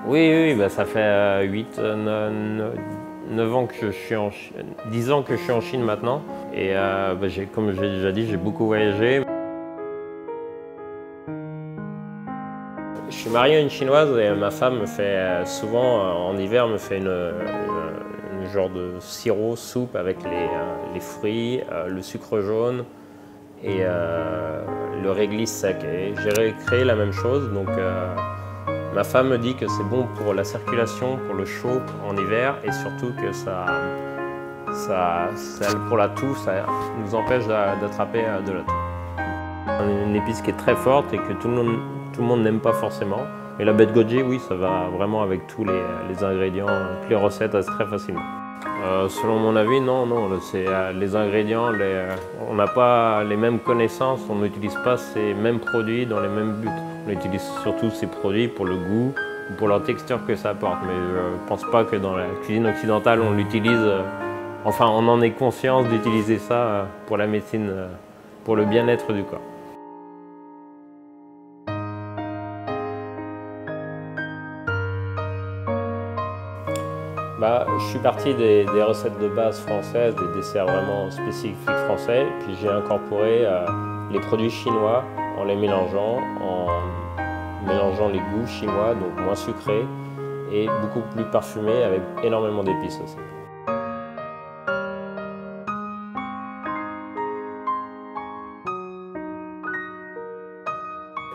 Oui, oui, bah, ça fait 9 ans que je suis 10 ans que je suis en Chine maintenant. Et bah, comme j'ai déjà dit, j'ai beaucoup voyagé. Je suis marié à une Chinoise et ma femme me fait souvent, en hiver, me fait une genre de sirop, soupe avec les fruits, le sucre jaune et le réglisse sec. Et j'ai recréé la même chose. Donc, ma femme me dit que c'est bon pour la circulation, pour le chaud en hiver et surtout que pour la toux, ça nous empêche d'attraper de la toux. Une épice qui est très forte et que tout le monde n'aime pas forcément. Mais la baie de goji, oui, ça va vraiment avec tous les ingrédients, toutes les recettes très facilement. Selon mon avis, non, c'est les ingrédients, on n'a pas les mêmes connaissances, on n'utilise pas ces mêmes produits dans les mêmes buts. On utilise surtout ces produits pour le goût ou pour leur texture que ça apporte. Mais je ne pense pas que dans la cuisine occidentale, on l'utilise, enfin on en est conscient d'utiliser ça pour la médecine, pour le bien-être du corps. Bah, je suis parti des recettes de base françaises, des desserts vraiment spécifiques français, puis j'ai incorporé les produits chinois en les mélangeant les goûts chinois, donc moins sucrés et beaucoup plus parfumés avec énormément d'épices aussi.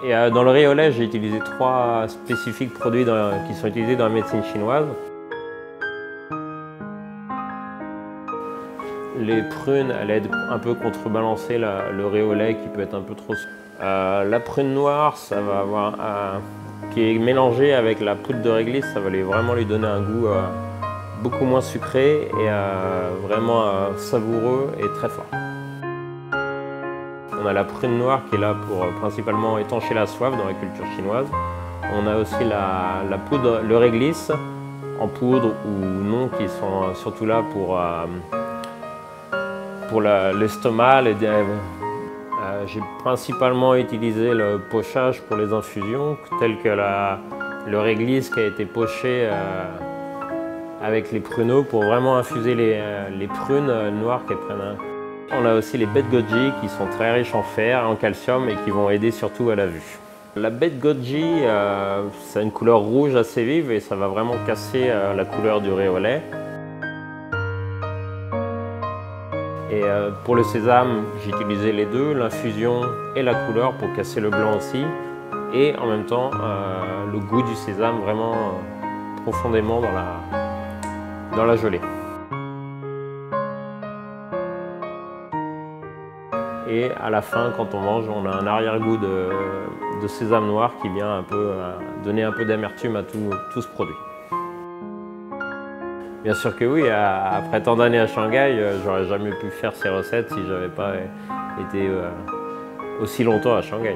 Et dans le riz au lait, j'ai utilisé 3 spécifiques produits qui sont utilisés dans la médecine chinoise. Les prunes, elles aident un peu contrebalancer le riz au lait qui peut être un peu trop sucré. La prune noire, ça va avoir qui est mélangée avec la poudre de réglisse, ça va vraiment lui donner un goût beaucoup moins sucré et vraiment savoureux et très fort. On a la prune noire qui est là pour principalement étancher la soif dans la culture chinoise. On a aussi la poudre, le réglisse en poudre ou non qui sont surtout là pour l'estomac. J'ai principalement utilisé le pochage pour les infusions, tel que le réglisse qui a été poché avec les pruneaux pour vraiment infuser les prunes noires qu'elles prennent. On a aussi les baies de goji qui sont très riches en fer, en calcium et qui vont aider surtout à la vue. La baie de goji, ça a une couleur rouge assez vive et ça va vraiment casser la couleur du riz au lait. Et pour le sésame, j'ai utilisé les deux, l'infusion et la couleur pour casser le blanc aussi. Et en même temps, le goût du sésame vraiment profondément dans la gelée. Et à la fin, quand on mange, on a un arrière-goût de sésame noir qui vient un peu donner un peu d'amertume à tout ce produit. Bien sûr que oui, après tant d'années à Shanghai, j'aurais jamais pu faire ces recettes si je n'avais pas été aussi longtemps à Shanghai.